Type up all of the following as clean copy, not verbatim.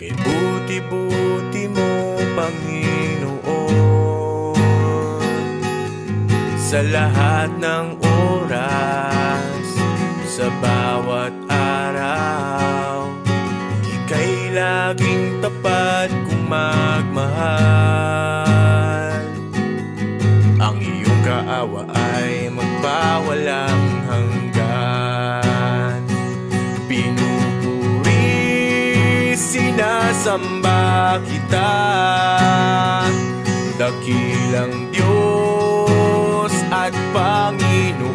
Kay buti-buti mo, Panginoon, sa lahat ng oras, sa bawat araw. Ika'y laging tapat kung magmahal. Ang iyong kaawa ay magpawalang hanggan. Pinupuri, sinasamba kita, dakilang Diyos at Panginoon.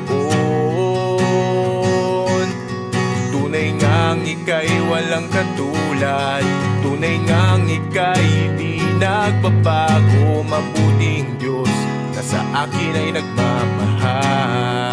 Tunay ngang ika'y walang katulad, tunay ngang ika'y di nagbabago. Mabuting Diyos na sa akin ay nagmamahal.